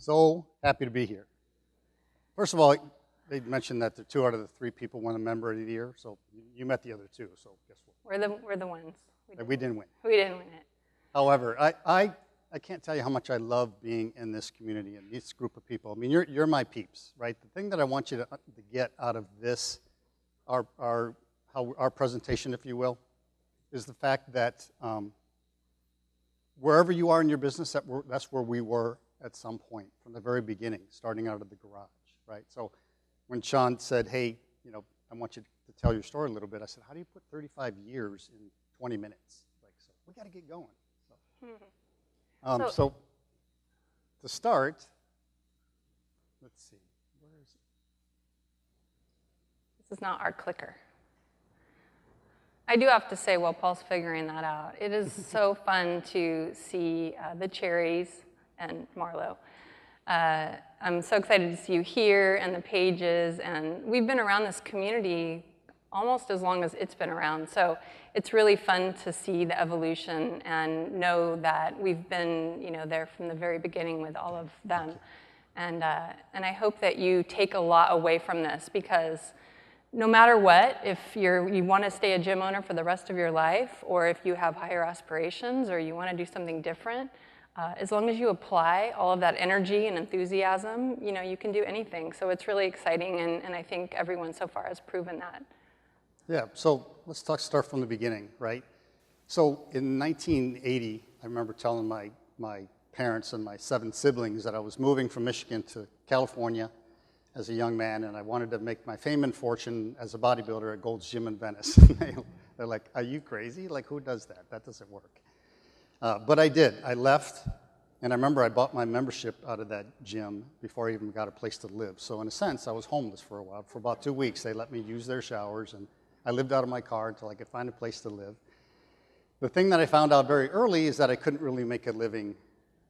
So happy to be here. First of all, they mentioned that the 2 out of the 3 people won a member of the year, so you met the other 2, so guess what? We're the ones. We didn't win. We didn't win it. However, I can't tell you how much I love being in this community and this group of people. I mean, you're my peeps, right? The thing that I want you to get out of this, our presentation, if you will, is the fact that wherever you are in your business, that's where we were at some point from the very beginning, starting out of the garage, right? So when Sean said, hey, I want you to tell your story a little bit, I said, how do you put 35 years in 20 minutes? So we got to get going. So to start, let's see, where is it? This is not our clicker. I do have to say, while Paul's figuring that out, it is so fun to see the cherries and Marlo. I'm so excited to see you here and the pages, and we've been around this community almost as long as it's been around, so it's really fun to see the evolution and know that we've been there from the very beginning with all of them. And I hope that you take a lot away from this, because no matter what, if you want to stay a gym owner for the rest of your life, or if you have higher aspirations, or you want to do something different, as long as you apply all of that energy and enthusiasm, you can do anything. So it's really exciting, and I think everyone so far has proven that. Yeah, so let's start from the beginning, right? So in 1980, I remember telling my parents and my 7 siblings that I was moving from Michigan to California as a young man, and I wanted to make my fame and fortune as a bodybuilder at Gold's Gym in Venice. They're like, are you crazy? Like, who does that? That doesn't work. But I did. I left, and I remember I bought my membership out of that gym before I even got a place to live. So in a sense, I was homeless for a while. For about 2 weeks, they let me use their showers, and I lived out of my car until I could find a place to live. The thing that I found out very early is that I couldn't really make a living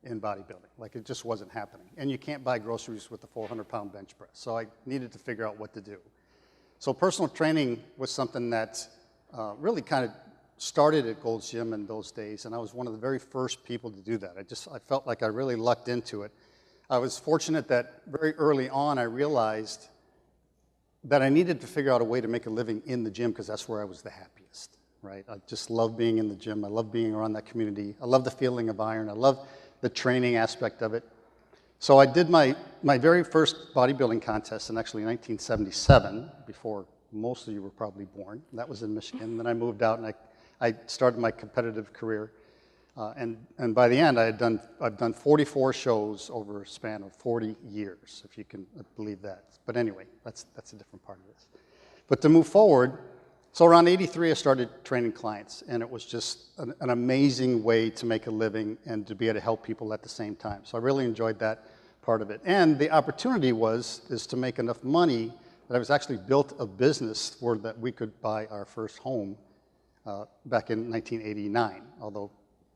in bodybuilding. Like, it just wasn't happening. And you can't buy groceries with a 400-pound bench press. So I needed to figure out what to do. So personal training was something that really kind of started at Gold's Gym in those days, and I was one of the very first people to do that. I felt like I really lucked into it. I was fortunate that very early on I realized that I needed to figure out a way to make a living in the gym, because that's where I was the happiest, right? I just love being in the gym. I love being around that community. I love the feeling of iron. I love the training aspect of it. So I did my very first bodybuilding contest in actually 1977, before most of you were probably born. That was in Michigan. Then I moved out, and I started my competitive career. And by the end, I've done 44 shows over a span of 40 years, if you can believe that. But anyway, that's a different part of this. But to move forward, so around 83, I started training clients, and it was just an amazing way to make a living and to be able to help people at the same time. So I really enjoyed that part of it. And the opportunity is to make enough money that I was actually built a business where that we could buy our first home back in 1989. Although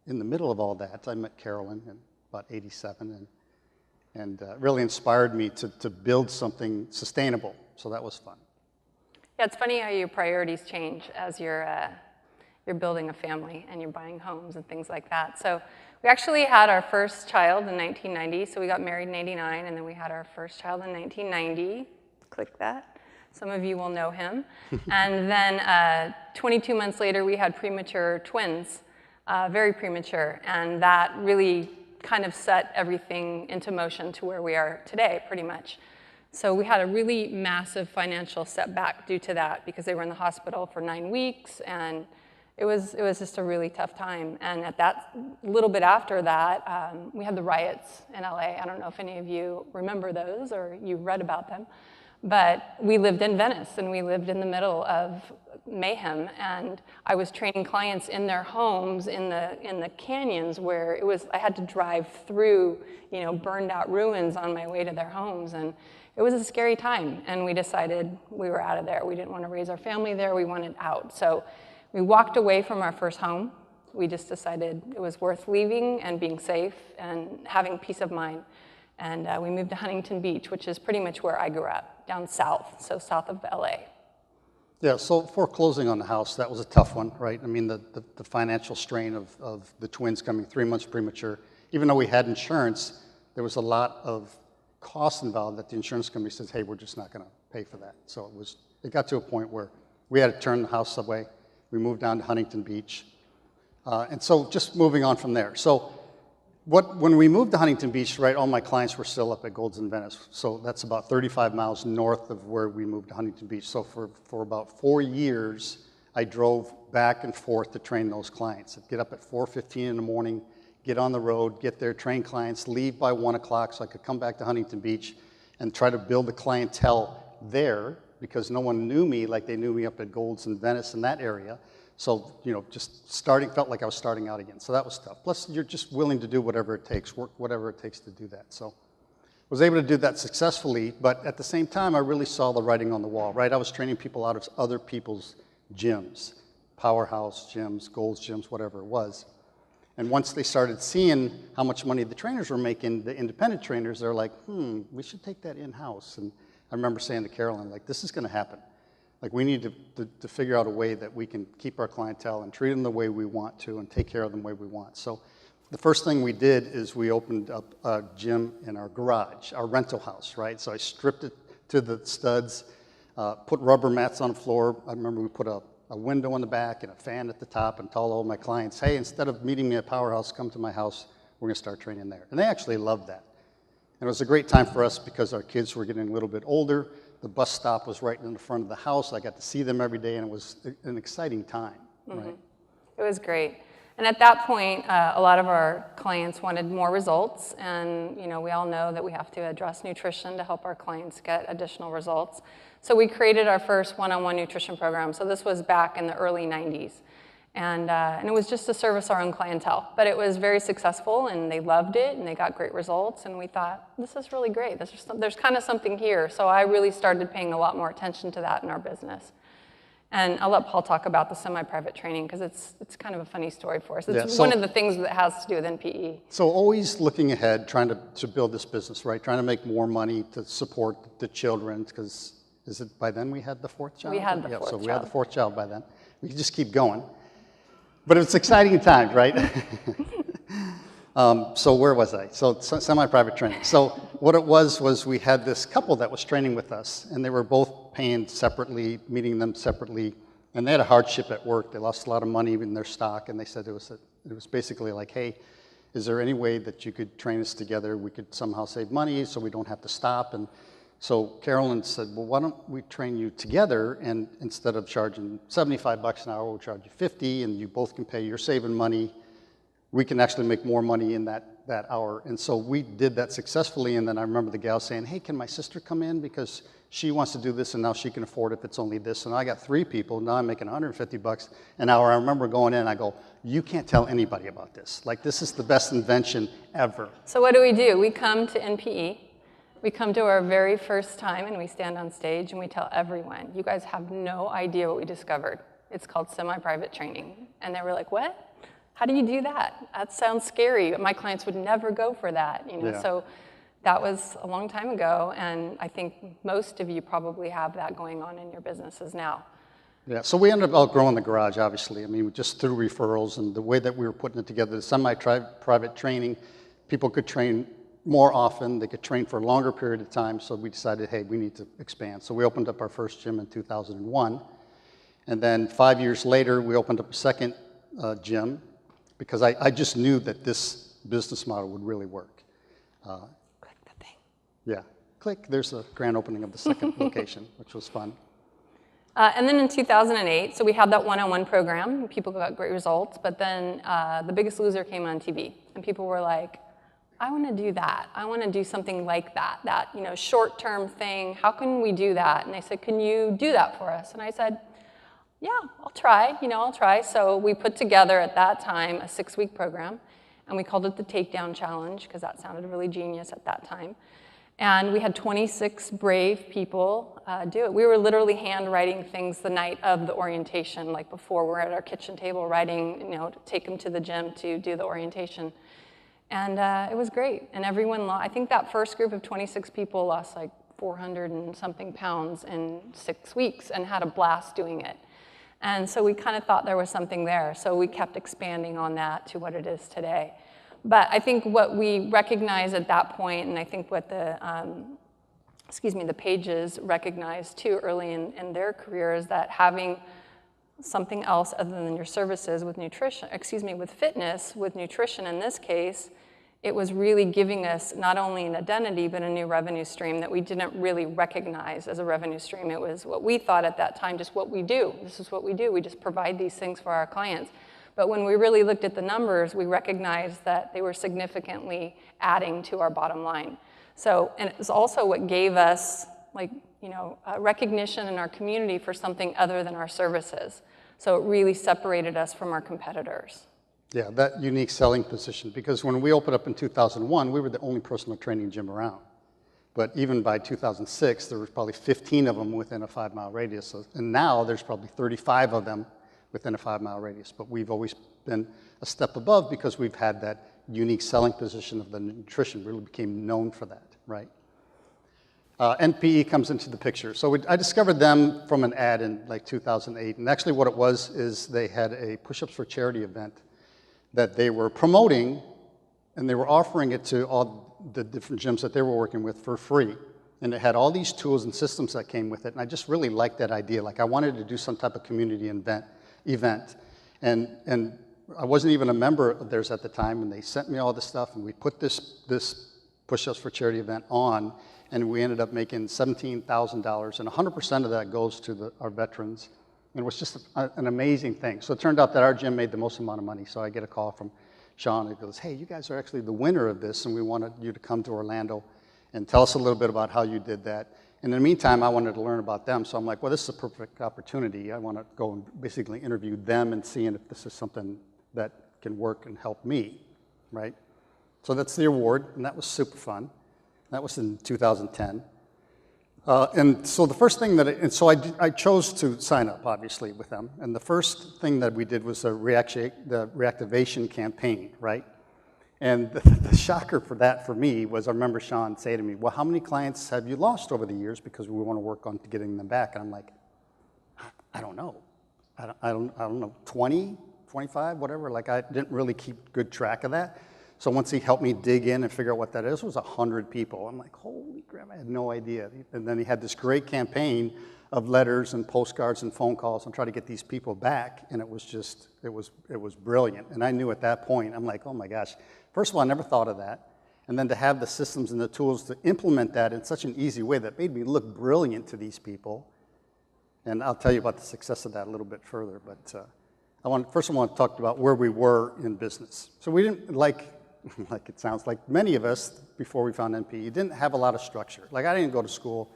in the middle of all that, I met Carolyn in about 87, and really inspired me to build something sustainable. So that was fun. Yeah, it's funny how your priorities change as you're building a family and you're buying homes and things like that. So we actually had our first child in 1990. So we got married in 89, and then we had our first child in 1990. Click that. Some of you will know him. And then 22 months later, we had premature twins, very premature. And that really kind of set everything into motion to where we are today, pretty much. So we had a really massive financial setback due to that, because they were in the hospital for 9 weeks, and it was just a really tough time. And at that little bit after that, we had the riots in LA. I don't know if any of you remember those or you read about them, but we lived in Venice, and we lived in the middle of mayhem. And I was training clients in their homes in the canyons, where I had to drive through burned out ruins on my way to their homes, and it was a scary time, and we decided we were out of there. We didn't want to raise our family there. We wanted out. So we walked away from our first home. We just decided it was worth leaving and being safe and having peace of mind. And we moved to Huntington Beach, which is pretty much where I grew up, down south, so south of LA. Yeah, so foreclosing on the house, that was a tough one, right? I mean, the financial strain of the twins coming 3 months premature. Even though we had insurance, there was a lot of cost involved that the insurance company says, hey, we're just not going to pay for that. So it got to a point where we had to turn the house away. We moved down to Huntington Beach. And so just moving on from there. So when we moved to Huntington Beach, right, all my clients were still up at Gold's in Venice. So that's about 35 miles north of where we moved to Huntington Beach. So for about 4 years, I drove back and forth to train those clients. I'd get up at 4:15 in the morning, get on the road, get there, train clients, leave by 1 o'clock so I could come back to Huntington Beach and try to build a clientele there because no one knew me like they knew me up at Gold's in Venice in that area. So, just felt like I was starting out again. So that was tough. Plus, you're just willing to do whatever it takes, work whatever it takes to do that. So I was able to do that successfully, but at the same time, I really saw the writing on the wall, right? I was training people out of other people's gyms, Powerhouse gyms, Gold's gyms, whatever it was. And once they started seeing how much money the trainers were making, the independent trainers, they're like, we should take that in-house. And I remember saying to Carolyn, like, this is going to happen. Like, we need to figure out a way that we can keep our clientele and treat them the way we want to and take care of them the way we want. So the first thing we did is we opened up a gym in our garage, our rental house, right? So I stripped it to the studs, put rubber mats on the floor. I remember we put a window in the back and a fan at the top and told all my clients, hey, instead of meeting me at Powerhouse, come to my house. We're going to start training there. And they actually loved that. And it was a great time for us because our kids were getting a little bit older. The bus stop was right in the front of the house. I got to see them every day, and it was an exciting time, right? It was great. And at that point, a lot of our clients wanted more results, and we all know that we have to address nutrition to help our clients get additional results. So we created our first one-on-one nutrition program. So this was back in the early 90s. And it was just to service our own clientele. But it was very successful, and they loved it, and they got great results. And we thought, this is really great. There's kind of something here. So I really started paying a lot more attention to that in our business. And I'll let Paul talk about the semi-private training, because it's kind of a funny story for us. It's one of the things that has to do with NPE. So always looking ahead, trying to build this business, right? Trying to make more money to support the children, because is it by then we had the fourth child? We had the fourth child. So we had the fourth child by then. We could just keep going. But it's exciting times, right? So where was I? So semi-private training. So what it was we had this couple that was training with us, and they were both paying separately, meeting them separately, and they had a hardship at work. They lost a lot of money in their stock, and they said it was basically like, hey, is there any way that you could train us together? We could somehow save money so we don't have to stop. And so Carolyn said, well, why don't we train you together, and instead of charging $75 an hour, we'll charge you $50, and you both can pay, you're saving money. We can actually make more money in that hour. And so we did that successfully, and then I remember the gal saying, hey, can my sister come in, because she wants to do this, and now she can afford it if it's only this. And I got 3 people, now I'm making $150 an hour. I remember going in, I go, you can't tell anybody about this. Like, this is the best invention ever. So what do? We come to NPE. We come to our very first time, and we stand on stage, and we tell everyone, you guys have no idea what we discovered. It's called semi-private training. And they were like, what? How do you do that? That sounds scary. My clients would never go for that. Yeah. So that was a long time ago, and I think most of you probably have that going on in your businesses now. Yeah, so we ended up outgrowing the garage, obviously. I mean, just through referrals and the way that we were putting it together, the semi-private training, people could train more often, they could train for a longer period of time, so we decided, hey, we need to expand. So we opened up our first gym in 2001, and then 5 years later, we opened up a second gym, because I just knew that this business model would really work. Click the thing. Yeah, click, there's the grand opening of the second location, which was fun. And then in 2008, so we had that one-on-one program, people got great results, but then The Biggest Loser came on TV, and people were like, I want to do that. I want to do something like that short-term thing. How can we do that? And they said, can you do that for us? And I said, yeah, I'll try. I'll try. So we put together at that time a 6-week program, and we called it the Takedown Challenge, because that sounded really genius at that time. And we had 26 brave people do it. We were literally handwriting things the night of the orientation, like before we're at our kitchen table writing, to take them to the gym to do the orientation. And it was great. And everyone I think that first group of 26 people lost like 400 and something pounds in 6 weeks and had a blast doing it. And so we kind of thought there was something there. So we kept expanding on that to what it is today. But I think what we recognized at that point, and I think what the the Pages recognized too early in their career, is that having something else other than your services with nutrition, with fitness, with nutrition in this case, it was really giving us not only an identity, but a new revenue stream that we didn't really recognize as a revenue stream. It was what we thought at that time, just what we do. This is what we do. We just provide these things for our clients. But when we really looked at the numbers, we recognized that they were significantly adding to our bottom line. So, and it was also what gave us, recognition in our community for something other than our services. So it really separated us from our competitors. Yeah, that unique selling position, because when we opened up in 2001, we were the only personal training gym around. But even by 2006, there was probably 15 of them within a 5-mile radius. And now there's probably 35 of them within a 5-mile radius. But we've always been a step above because we've had that unique selling position of the nutrition. We really became known for that, right? NPE comes into the picture. So I discovered them from an ad in like 2008. And actually what it was is they had a Push-Ups for Charity event that they were promoting, and they were offering it to all the different gyms that they were working with for free. And it had all these tools and systems that came with it, and I just really liked that idea. Like I wanted to do some type of community event. And I wasn't even a member of theirs at the time, and they sent me all this stuff, and we put this Push-Ups for Charity event on, and we ended up making $17,000, and 100% of that goes to our veterans. And it was just an amazing thing. So it turned out that our gym made the most amount of money. So I get a call from Sean, and he goes, hey, you guys are actually the winner of this, and we wanted you to come to Orlando and tell us a little bit about how you did that. And in the meantime, I wanted to learn about them. So I'm like, well, this is a perfect opportunity. I want to go and basically interview them and seeing if this is something that can work and help me, right? So that's the award, and that was super fun. That was in 2010. And so the first thing I chose to sign up, obviously, with them. And the first thing that we did was the reactivation campaign, right? And the shocker for that for me was I remember Sean say to me, well, how many clients have you lost over the years because we want to work on getting them back? And I'm like, I don't know. I don't know, 20, 25, whatever. Like I didn't really keep good track of that. So once he helped me dig in and figure out what that is, it was 100 people. I'm like, holy crap, I had no idea. And then he had this great campaign of letters and postcards and phone calls and try to get these people back. And it was just, it was brilliant. And I knew at that point, I'm like, oh my gosh. First of all, I never thought of that. And then to have the systems and the tools to implement that in such an easy way that made me look brilliant to these people. And I'll tell you about the success of that a little bit further. But first I want to talk about where we were in business. So we didn't, like it sounds like many of us before we found NPE, didn't have a lot of structure. Like I didn't go to school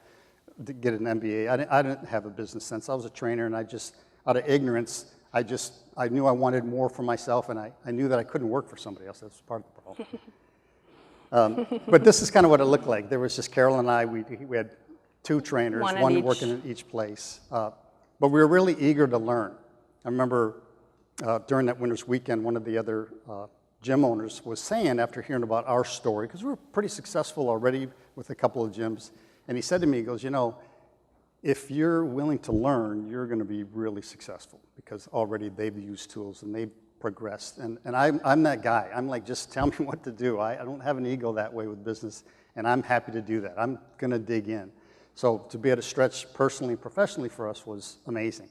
to get an MBA. I didn't have a business sense. I was a trainer, and I just, out of ignorance, I knew I wanted more for myself, and I knew that I couldn't work for somebody else. That's part of the problem. But this is kind of what it looked like. There was just Carolyn and I. We had 2 trainers, one working in each place. But we were really eager to learn. I remember during that winter's weekend, one of the other gym owners was saying, after hearing about our story, because we were pretty successful already with a couple of gyms, and he said to me, he goes, you know, if you're willing to learn, you're going to be really successful, because already they've used tools and they've progressed. And I'm that guy. I'm like, just tell me what to do. I don't have an ego that way with business, and I'm happy to do that. I'm going to dig in. So to be able to stretch personally and professionally for us was amazing.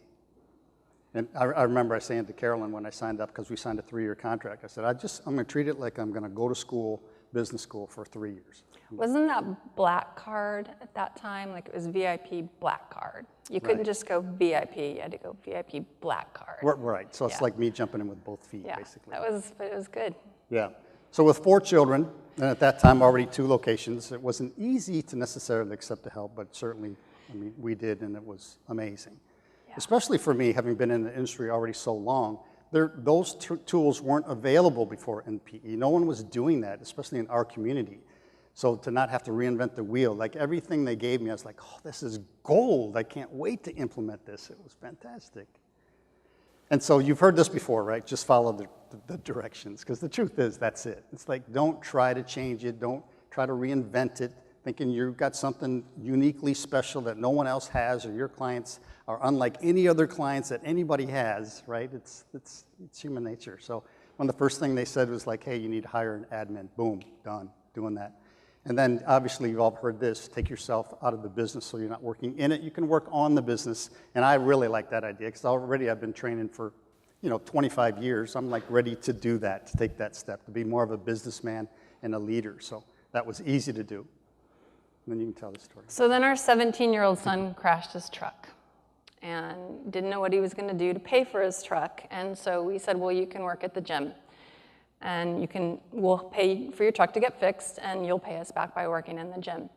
And I remember saying to Carolyn when I signed up, because we signed a 3-year contract, I said, I'm going to treat it like I'm going to go to school, business school, for 3 years. Wasn't that black card at that time? Like it was VIP black card. You couldn't just go VIP, you had to go VIP black card. Right, so it's like me jumping in with both feet, basically. It was good. Yeah, so with 4 children, and at that time already 2 locations, it wasn't easy to necessarily accept the help, but certainly, I mean, we did, and it was amazing. Especially for me, having been in the industry already so long, those tools weren't available before NPE. No one was doing that, especially in our community. So to not have to reinvent the wheel, like everything they gave me, I was like, oh, this is gold. I can't wait to implement this. It was fantastic. And so you've heard this before, right? Just follow the directions, because the truth is, that's it. It's like, don't try to change it. Don't try to reinvent it, thinking you've got something uniquely special that no one else has, or your clients are unlike any other clients that anybody has, right? It's human nature. So one of the first thing they said was like, hey, you need to hire an admin. Boom, done, doing that. And then obviously you've all heard this, take yourself out of the business so you're not working in it. You can work on the business. And I really like that idea because already I've been training for 25 years. I'm like ready to do that, to take that step, to be more of a businessman and a leader. So that was easy to do. And then you can tell the story. So then our 17-year-old son crashed his truck and didn't know what he was going to do to pay for his truck. And so we said, well, you can work at the gym. And we'll pay for your truck to get fixed, and you'll pay us back by working in the gym.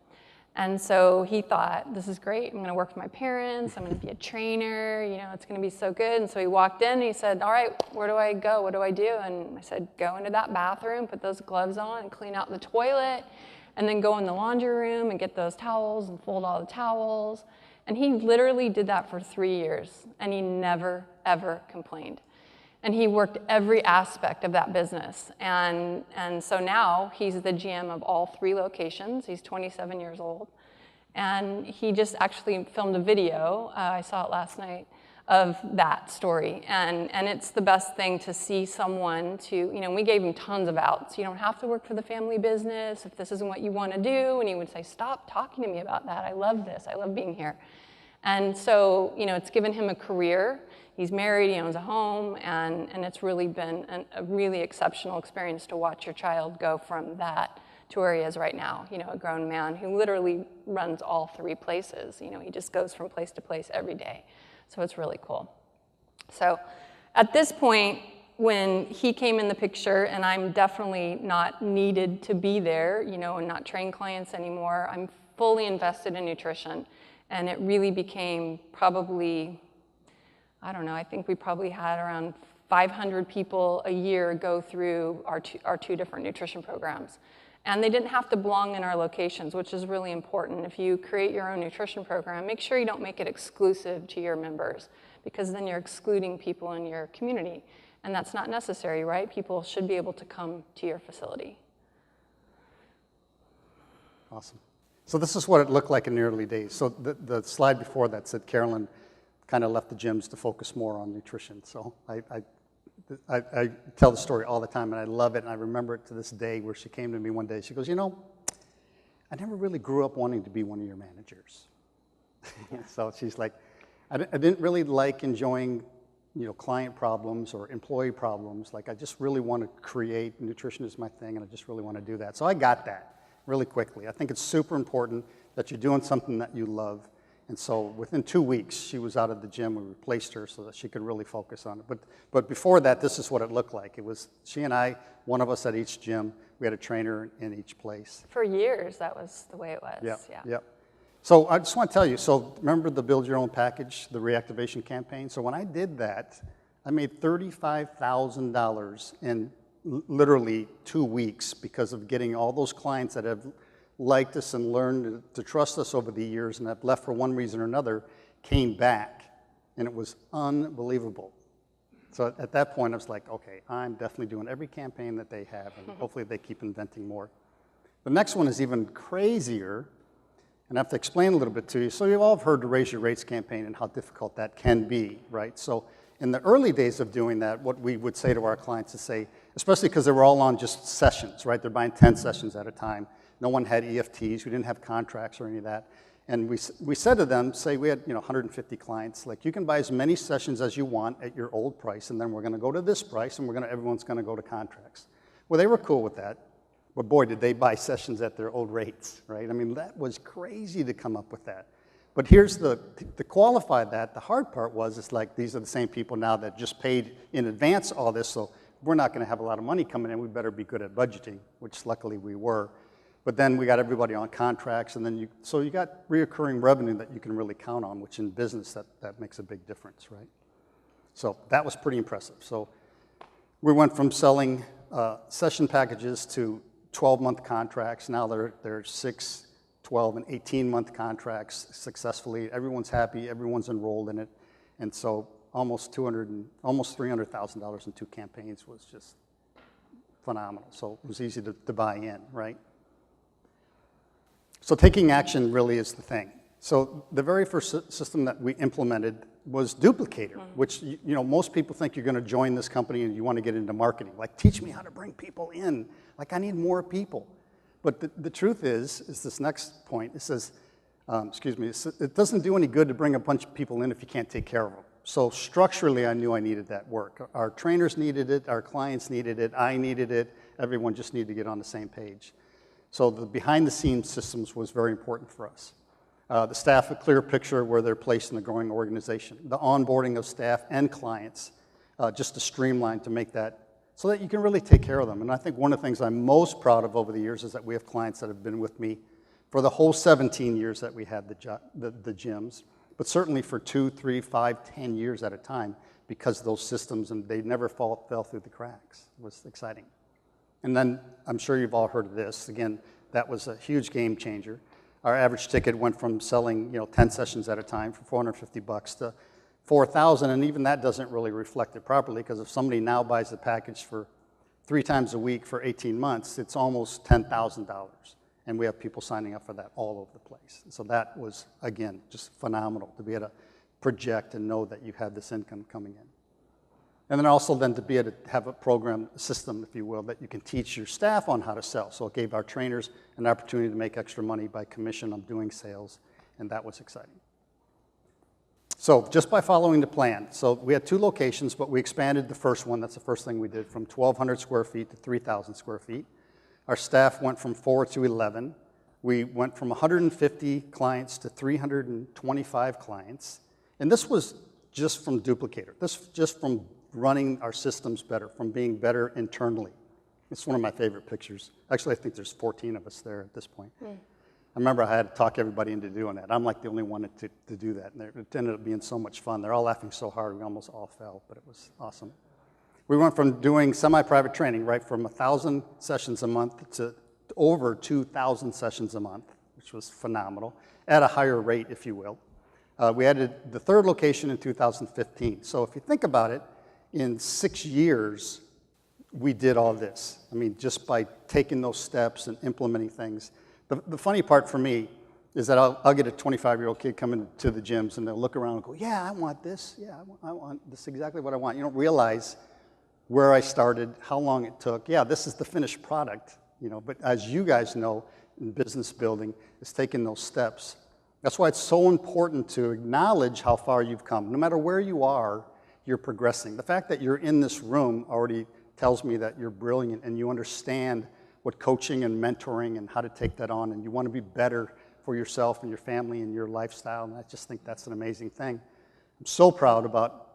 And so he thought, this is great. I'm going to work for my parents. I'm going to be a trainer. It's going to be so good. And so he walked in, and he said, all right, where do I go? What do I do? And I said, go into that bathroom, put those gloves on, and clean out the toilet, and then go in the laundry room and get those towels and fold all the towels. And he literally did that for 3 years, and he never, ever complained. And he worked every aspect of that business. And so now he's the GM of all 3 locations. He's 27 years old. And he just actually filmed a video, I saw it last night, of that story. And it's the best thing to see someone we gave him tons of outs. You don't have to work for the family business if this isn't what you want to do. And he would say, stop talking to me about that. I love this. I love being here. And so, it's given him a career. He's married, he owns a home, and it's really been a really exceptional experience to watch your child go from that to where he is right now, a grown man who literally runs all 3 places. He just goes from place to place every day. So it's really cool. So at this point, when he came in the picture, and I'm definitely not needed to be there, and not train clients anymore, I'm fully invested in nutrition. And it really became probably, I think we probably had around 500 people a year go through our two different nutrition programs. And they didn't have to belong in our locations, which is really important. If you create your own nutrition program, make sure you don't make it exclusive to your members, because then you're excluding people in your community. And that's not necessary, right? People should be able to come to your facility. Awesome. So this is what it looked like in the early days. So the slide before that said Carolyn kind of left the gyms to focus more on nutrition. So I tell the story all the time, and I love it, and I remember it to this day where she came to me one day. She goes, I never really grew up wanting to be one of your managers. So she's like, I didn't really like enjoying client problems or employee problems. Like, I just really want to create, nutrition is my thing, and I just really want to do that. So I got that really quickly. I think it's super important that you're doing something that you love. And so within 2 weeks, she was out of the gym. We replaced her so that she could really focus on it. But before that, this is what it looked like. It was she and I, one of us at each gym. We had a trainer in each place. For years, that was the way it was. Yep. So I just want to tell you, so remember the Build Your Own Package, the reactivation campaign? So when I did that, I made $35,000 in literally 2 weeks because of getting all those clients that have liked us and learned to trust us over the years and have left for one reason or another, came back, and it was unbelievable. So at that point, I was like, okay, I'm definitely doing every campaign that they have, and hopefully they keep inventing more. The next one is even crazier, and I have to explain a little bit to you. So you've all heard the Raise Your Rates campaign and how difficult that can be, right? So in the early days of doing that, what we would say to our clients is say, especially because they were all on just sessions, right? They're buying 10 sessions at a time. No one had EFTs. We didn't have contracts or any of that. And we said to them, say we had 150 clients, like, you can buy as many sessions as you want at your old price, and then we're going to go to this price, and everyone's going to go to contracts. Well, they were cool with that. But boy, did they buy sessions at their old rates, right? I mean, that was crazy to come up with that. But here's to qualify that, the hard part was, it's like, these are the same people now that just paid in advance all this, so we're not going to have a lot of money coming in. We better be good at budgeting, which luckily we were. But then we got everybody on contracts, and then you got reoccurring revenue that you can really count on, which in business, that makes a big difference, right? So that was pretty impressive. So we went from selling session packages to 12-month contracts. Now they're 6, 12, and 18-month contracts successfully. Everyone's happy. Everyone's enrolled in it. And so almost $300,000 in 2 campaigns was just phenomenal. So it was easy to buy in, right? So taking action really is the thing. So the very first system that we implemented was duplicator, which, you know, most people think you're going to join this company and you want to get into marketing. Like, teach me how to bring people in. Like, I need more people. But the truth is this next point. It says, it doesn't do any good to bring a bunch of people in if you can't take care of them. So structurally, I knew I needed that work. Our trainers needed it. Our clients needed it. I needed it. Everyone just needed to get on the same page. So the behind-the-scenes systems was very important for us. The staff, a clear picture of where they're placed in the growing organization. The onboarding of staff and clients, just to streamline to make that so that you can really take care of them. And I think one of the things I'm most proud of over the years is that we have clients that have been with me for the whole 17 years that we had the gyms, but certainly for 2, 3, 5, 10 years at a time because of those systems, and they never fell through the cracks. It was exciting. And then I'm sure you've all heard of this. Again, that was a huge game changer. Our average ticket went from selling 10 sessions at a time for $450 to $4,000, and even that doesn't really reflect it properly, because if somebody now buys the package for 3 times a week for 18 months, it's almost $10,000. And we have people signing up for that all over the place. So that was, again, just phenomenal to be able to project and know that you had this income coming in. And then also then to be able to have a program, a system, if you will, that you can teach your staff on how to sell. So it gave our trainers an opportunity to make extra money by commission on doing sales, and that was exciting. So just by following the plan, so we had 2 locations, but we expanded the first one. That's the first thing we did, from 1,200 square feet to 3,000 square feet. Our staff went from 4 to 11. We went from 150 clients to 325 clients. And this was just from duplicator. This just from running our systems better, from being better internally. It's one of my favorite pictures. Actually, I think there's 14 of us there at this point. I remember I had to talk everybody into doing that. I'm like the only one to do that. And it ended up being so much fun. They're all laughing so hard, we almost all fell, but it was awesome. We went from doing semi-private training, right, from 1,000 sessions a month to over 2,000 sessions a month, which was phenomenal, at a higher rate, if you will. We added the 3rd location in 2015. So if you think about it, in 6 years, we did all this. I mean, just by taking those steps and implementing things. The funny part for me is that I'll get a 25-year-old kid coming to the gyms, and they'll look around and go, yeah, I want this. Yeah, I want this, exactly what I want. You don't realize where I started, how long it took. Yeah, this is the finished product, but as you guys know, in business building, it's taking those steps. That's why it's so important to acknowledge how far you've come. No matter where you are, you're progressing. The fact that you're in this room already tells me that you're brilliant and you understand what coaching and mentoring and how to take that on, and you want to be better for yourself and your family and your lifestyle, and I just think that's an amazing thing. I'm so proud about,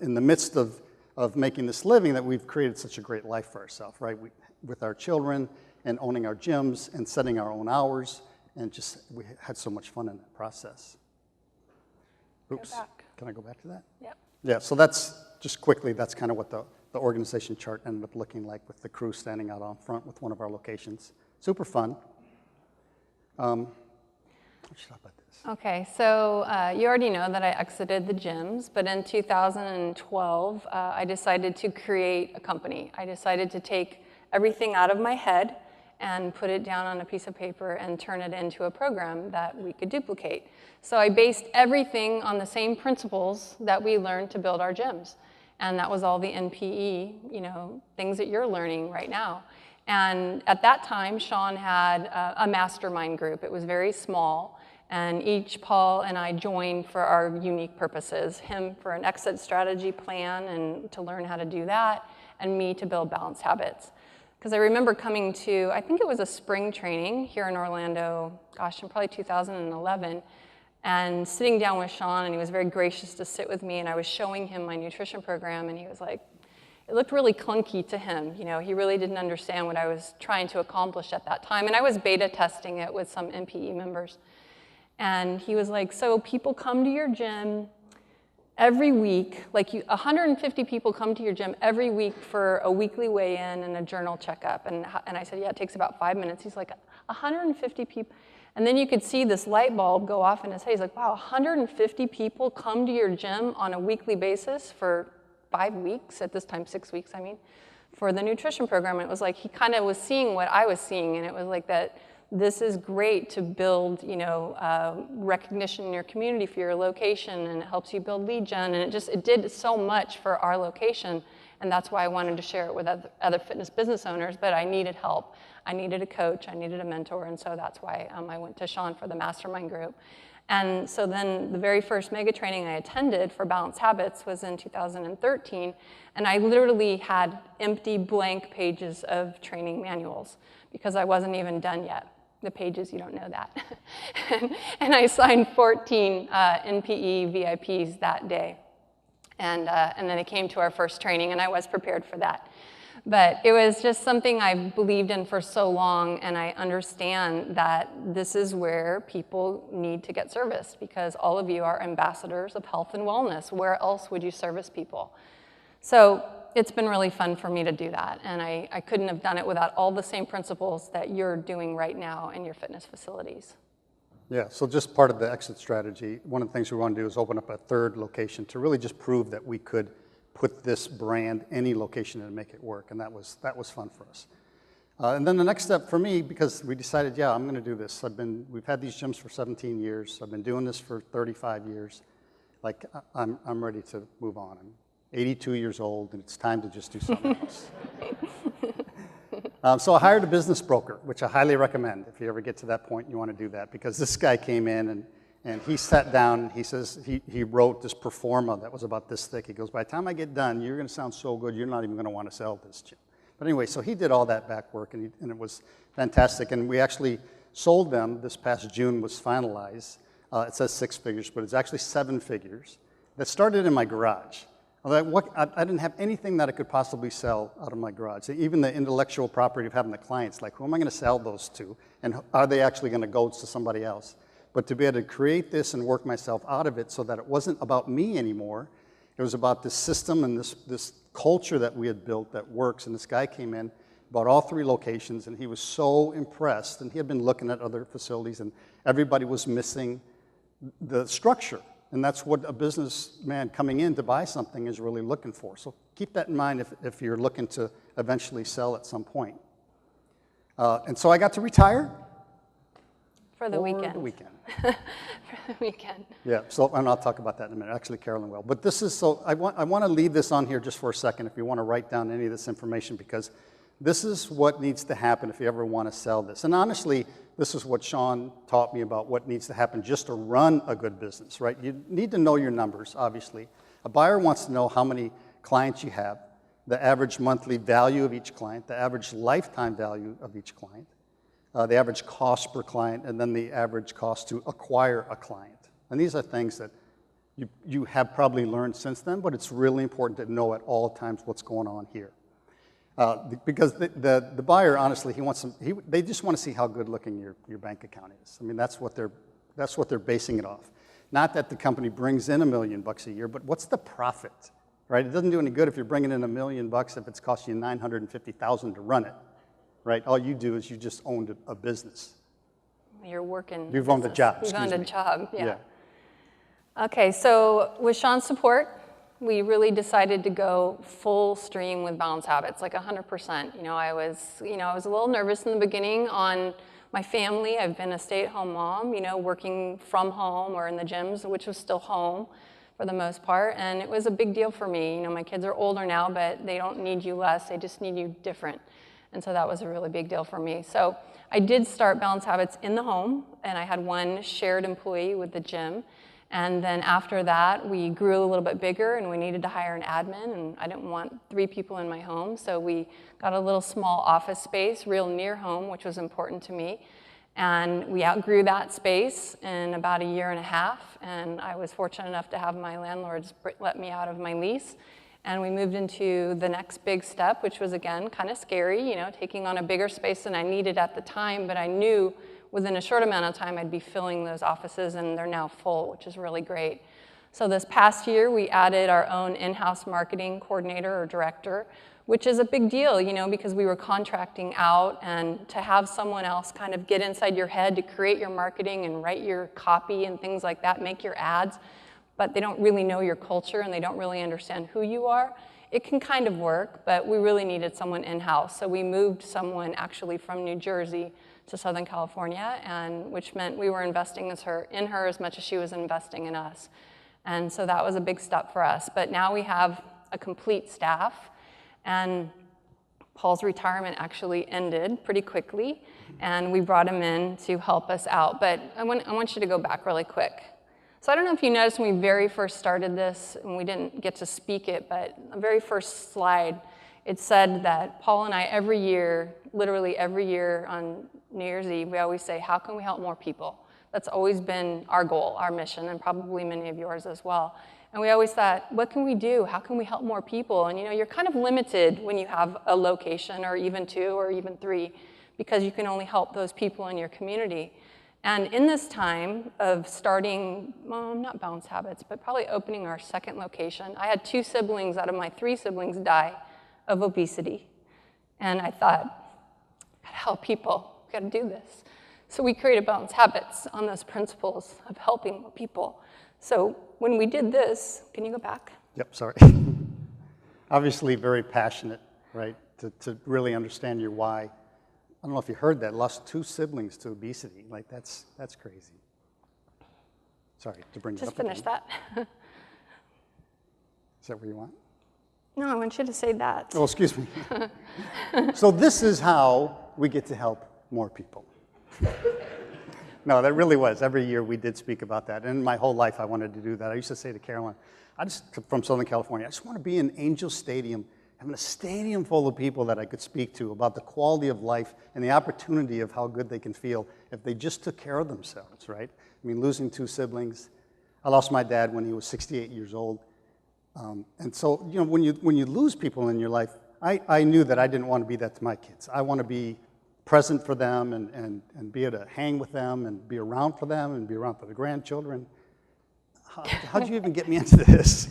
in the midst of making this living, that we've created such a great life for ourselves, right? With our children and owning our gyms and setting our own hours, and just we had so much fun in that process. Oops, can I go back to that? Yep. Yeah, so that's, just quickly, that's kind of what the organization chart ended up looking like, with the crew standing out on front with one of our locations. Super fun. Let's talk about this. Okay, so you already know that I exited the gyms, but in 2012, I decided to create a company. I decided to take everything out of my head and put it down on a piece of paper and turn it into a program that we could duplicate. So I based everything on the same principles that we learned to build our gyms. And that was all the NPE, things that you're learning right now. And at that time, Sean had a mastermind group. It was very small, and each Paul and I joined for our unique purposes. Him for an exit strategy plan and to learn how to do that, and me to build balanced habits. Because I remember coming to, I think it was a spring training here in Orlando, in probably 2011, and sitting down with Sean, and he was very gracious to sit with me, and I was showing him my nutrition program, and he was like, it looked really clunky to him. He really didn't understand what I was trying to accomplish at that time, and I was beta testing it with some NPE members. And he was like, so people come to your gym every week, 150 people come to your gym every week for a weekly weigh-in and a journal checkup. And I said, yeah, it takes about 5 minutes. He's like, 150 people. And then you could see this light bulb go off in his head. He's like, wow, 150 people come to your gym on a weekly basis for 5 weeks, at this time 6 weeks, for the nutrition program. And it was like he kind of was seeing what I was seeing, and it was like that this is great to build, recognition in your community for your location, and it helps you build lead gen, and it did so much for our location, and that's why I wanted to share it with other fitness business owners, but I needed help. I needed a coach, I needed a mentor, and so that's why I went to Sean for the mastermind group. And so then the very first mega training I attended for Balanced Habits was in 2013, and I literally had empty blank pages of training manuals because I wasn't even done yet. The pages, you don't know that. and I signed 14 NPE VIPs that day. And then it came to our first training, and I was prepared for that. But it was just something I've believed in for so long, and I understand that this is where people need to get serviced, because all of you are ambassadors of health and wellness. Where else would you service people? So it's been really fun for me to do that, and I couldn't have done it without all the same principles that you're doing right now in your fitness facilities. Yeah, so just part of the exit strategy, one of the things we want to do is open up a third location to really just prove that we could put this brand any location and make it work, and that was fun for us. And then the next step for me, because we decided, yeah, I'm going to do this. We've had these gyms for 17 years. I've been doing this for 35 years. Like, I'm ready to move on. I'm 82 years old, and it's time to just do something else. So I hired a business broker, which I highly recommend if you ever get to that point and you want to do that, because this guy came in and he sat down and he says, he wrote this pro forma that was about this thick. He goes, by the time I get done, you're going to sound so good, you're not even going to want to sell this gym. But anyway, so he did all that back work, and it was fantastic. And we actually sold them this past June, was finalized. It says 6 figures, but it's actually 7 figures. That started in my garage. I didn't have anything that I could possibly sell out of my garage. Even the intellectual property of having the clients, like, who am I going to sell those to? And are they actually going to go to somebody else? But to be able to create this and work myself out of it so that it wasn't about me anymore, it was about this system and this culture that we had built that works. And this guy came in, bought all 3 locations, and he was so impressed. And he had been looking at other facilities, and everybody was missing the structure. And that's what a businessman coming in to buy something is really looking for. So keep that in mind if you're looking to eventually sell at some point. And so I got to retire. For the weekend. For the weekend. For the weekend. Yeah, so, and I'll talk about that in a minute. Actually, Carolyn will. But this is, so I want to leave this on here just for a second if you want to write down any of this information, because this is what needs to happen if you ever want to sell this. And honestly, this is what Sean taught me about what needs to happen just to run a good business, right? You need to know your numbers, obviously. A buyer wants to know how many clients you have, the average monthly value of each client, the average lifetime value of each client, the average cost per client, and then the average cost to acquire a client. And these are things that you have probably learned since then, but it's really important to know at all times what's going on here. Because the buyer, honestly, they just want to see how good looking your bank account is. I mean, that's what they're basing it off. Not that the company brings in $1 million a year, but what's the profit, right? It doesn't do any good if you're bringing in $1 million if it's costing you $950,000 to run it, right? All you do is you just owned a business. You're working. You've owned a job. You've owned a job, yeah. Okay, so with Sean's support, we really decided to go full stream with Balanced Habits, like 100%. I was a little nervous in the beginning on my family. I've been a stay-at-home mom, working from home or in the gyms, which was still home for the most part, and it was a big deal for me. My kids are older now, but they don't need you less, they just need you different. And so that was a really big deal for me. So I did start Balanced Habits in the home, and I had one shared employee with the gym. And then after that, we grew a little bit bigger, and we needed to hire an admin, and I didn't want 3 people in my home, so we got a little small office space real near home, which was important to me. And we outgrew that space in about 1.5 years, and I was fortunate enough to have my landlords let me out of my lease. And we moved into the next big step, which was, again, kind of scary, taking on a bigger space than I needed at the time, but I knew within a short amount of time, I'd be filling those offices, and they're now full, which is really great. So this past year, we added our own in-house marketing coordinator or director, which is a big deal, because we were contracting out, and to have someone else kind of get inside your head to create your marketing and write your copy and things like that, make your ads, but they don't really know your culture and they don't really understand who you are. It can kind of work, but we really needed someone in-house. So we moved someone actually from New Jersey to Southern California, and which meant we were investing in her as much as she was investing in us. And so that was a big step for us. But now we have a complete staff, and Paul's retirement actually ended pretty quickly, and we brought him in to help us out. But I want you to go back really quick. So I don't know if you noticed when we very first started this, and we didn't get to speak it, but the very first slide, it said that Paul and I every year, literally every year on New Year's Eve, we always say, how can we help more people? That's always been our goal, our mission, and probably many of yours as well. And we always thought, what can we do? How can we help more people? And you're kind of limited when you have a location, or even 2 or even 3, because you can only help those people in your community. And in this time of starting, well, not Balance Habits, but probably opening our second location, I had 2 siblings out of my 3 siblings die of obesity. And I thought, gotta help people, we gotta do this. So we created Balance Habits on those principles of helping more people. So when we did this, can you go back? Yep, sorry. Obviously very passionate, right, to really understand your why. I don't know if you heard that, lost 2 siblings to obesity. Like, that's crazy. Sorry to bring it up. Just finish that. Is that what you want? No, I want you to say that. Oh, excuse me. So this is how we get to help more people. No, that really was. Every year we did speak about that. And my whole life I wanted to do that. I used to say to Carolyn, from Southern California, I just want to be in Angel Stadium, having a stadium full of people that I could speak to about the quality of life and the opportunity of how good they can feel if they just took care of themselves, right? I mean, losing 2 siblings. I lost my dad when he was 68 years old. And so, when you lose people in your life, I knew that I didn't want to be that to my kids. I want to be present for them and be able to hang with them and be around for them and be around for the grandchildren. How'd you even get me into this?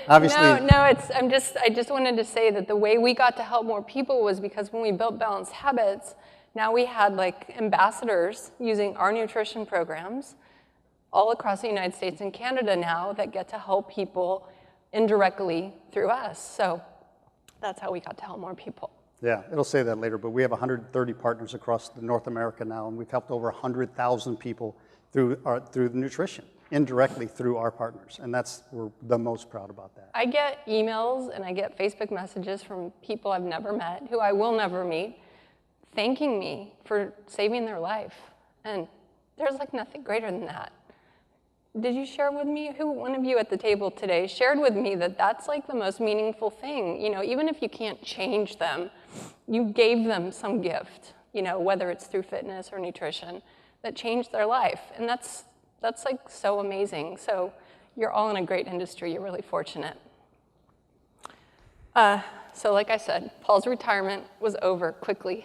Obviously. No, I just wanted to say that the way we got to help more people was because when we built Balanced Habits, now we had like ambassadors using our nutrition programs all across the United States and Canada now that get to help people indirectly through us. So that's how we got to help more people. Yeah, it'll say that later, but we have 130 partners across North America now, and we've helped over 100,000 people through the nutrition, indirectly through our partners, and we're the most proud about that. I get emails and I get Facebook messages from people I've never met, who I will never meet, thanking me for saving their life, and there's like nothing greater than that. Did you share with me, one of you at the table today shared with me that that's like the most meaningful thing, even if you can't change them, you gave them some gift, whether it's through fitness or nutrition, that changed their life. And that's like so amazing. So you're all in a great industry, you're really fortunate. So like I said, Paul's retirement was over quickly.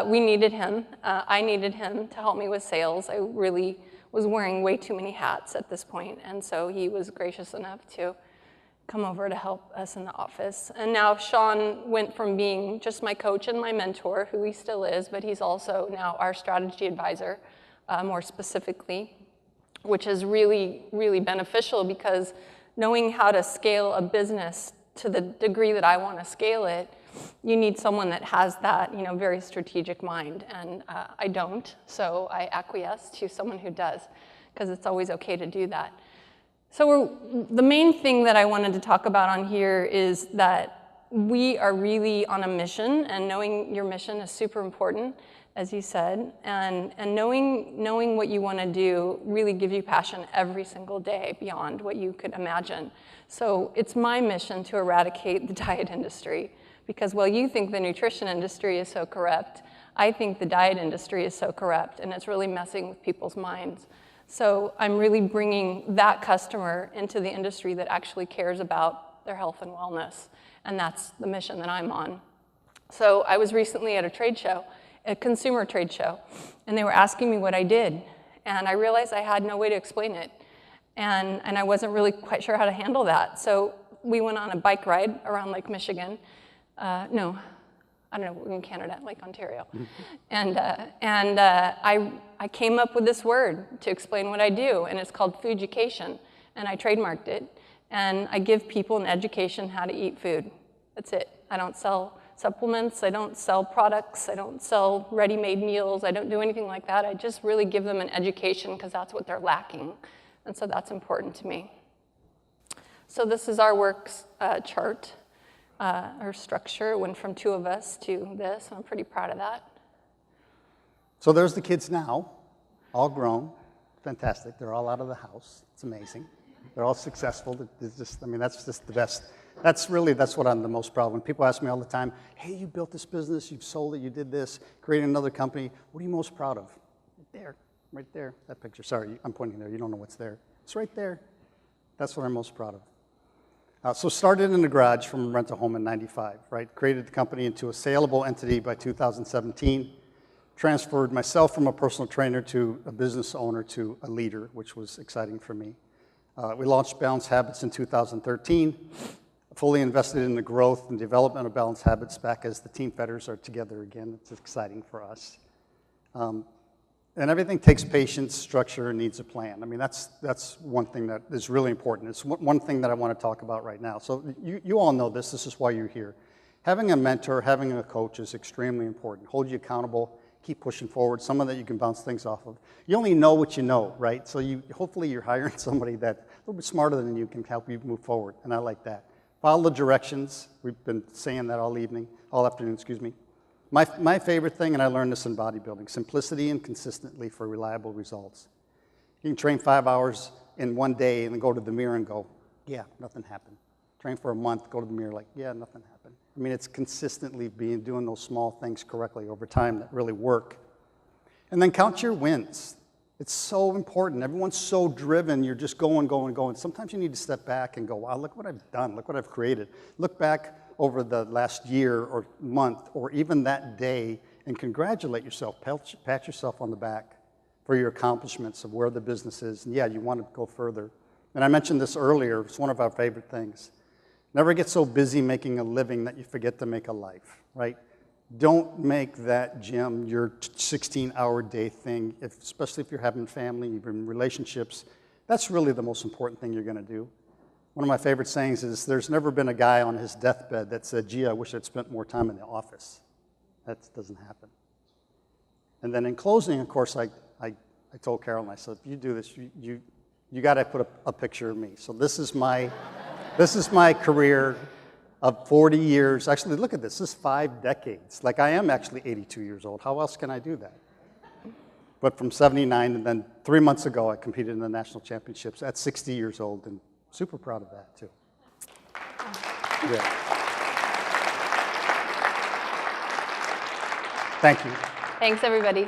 We needed him, I needed him to help me with sales. I really was wearing way too many hats at this point, and so he was gracious enough to come over to help us in the office. And now Sean went from being just my coach and my mentor, who he still is, but he's also now our strategy advisor, more specifically, which is really, really beneficial because knowing how to scale a business to the degree that I want to scale it, you need someone that has that, very strategic mind, and I don't, so I acquiesce to someone who does, because it's always okay to do that. So the main thing that I wanted to talk about on here is that we are really on a mission, and knowing your mission is super important, as you said, and knowing what you want to do really gives you passion every single day beyond what you could imagine. So it's my mission to eradicate the diet industry. Because while you think the nutrition industry is so corrupt, I think the diet industry is so corrupt, and it's really messing with people's minds. So I'm really bringing that customer into the industry that actually cares about their health and wellness, and that's the mission that I'm on. So I was recently at a trade show, a consumer trade show, and they were asking me what I did, and I realized I had no way to explain it, and I wasn't really quite sure how to handle that. So we went on a bike ride around Lake Michigan. No, I don't know, we're in Canada, Lake Ontario. And I came up with this word to explain what I do, and it's called food-education, and I trademarked it. And I give people an education how to eat food. That's it. I don't sell supplements, I don't sell products, I don't sell ready-made meals, I don't do anything like that. I just really give them an education because that's what they're lacking. And so that's important to me. So this is our work chart, our structure. It went from 2 of us to this, and I'm pretty proud of that. So there's the kids now, all grown, fantastic. They're all out of the house. It's amazing. They're all successful. It's just, I mean, that's just the best. That's what I'm the most proud of. When people ask me all the time, hey, you built this business, you've sold it, you did this, created another company. What are you most proud of? Right there, that picture. Sorry, I'm pointing there. You don't know what's there. It's right there. That's what I'm most proud of. So started in the garage from a rental home in 95, right? Created the company into a saleable entity by 2017. Transferred myself from a personal trainer to a business owner to a leader, which was exciting for me. We launched Balanced Habits in 2013. Fully invested in the growth and development of Balanced Habits back as the Team Fetters are together again. It's exciting for us. And everything takes patience, structure, and needs a plan. I mean, that's one thing that is really important. It's one thing that I want to talk about right now. So you all know this. This is why you're here. Having a mentor, having a coach is extremely important. Hold you accountable. Keep pushing forward. Someone that you can bounce things off of. You only know what you know, right? So hopefully you're hiring somebody that's a little bit smarter than you can help you move forward. And I like that. Follow the directions. We've been saying that all afternoon, excuse me. My favorite thing, and I learned this in bodybuilding, simplicity and consistently for reliable results. You can train 5 hours in one day and then go to the mirror and go, yeah, nothing happened. Train for a month, go to the mirror like, yeah, nothing happened. I mean, it's consistently doing those small things correctly over time that really work. And then count your wins. It's so important. Everyone's so driven. You're just going. Sometimes you need to step back and go, wow, look what I've done. Look what I've created. Look back over the last year or month or even that day and congratulate yourself. Pat yourself on the back for your accomplishments of where the business is. And yeah, you want to go further. And I mentioned this earlier. It's one of our favorite things. Never get so busy making a living that you forget to make a life, right? Don't make that gym your 16-hour day thing, especially if you're having family, even relationships. That's really the most important thing you're going to do. One of my favorite sayings is, there's never been a guy on his deathbed that said, gee, I wish I'd spent more time in the office. That doesn't happen. And then in closing, of course, I told Carolyn, I said, if you do this, you got to put a picture of me. So this is my career of 40 years. Actually, look at this. This is 5 decades. Like, I am actually 82 years old. How else can I do that? But from 79, and then 3 months ago, I competed in the national championships at 60 years old, and super proud of that, too. Yeah. Thank you. Thanks, everybody.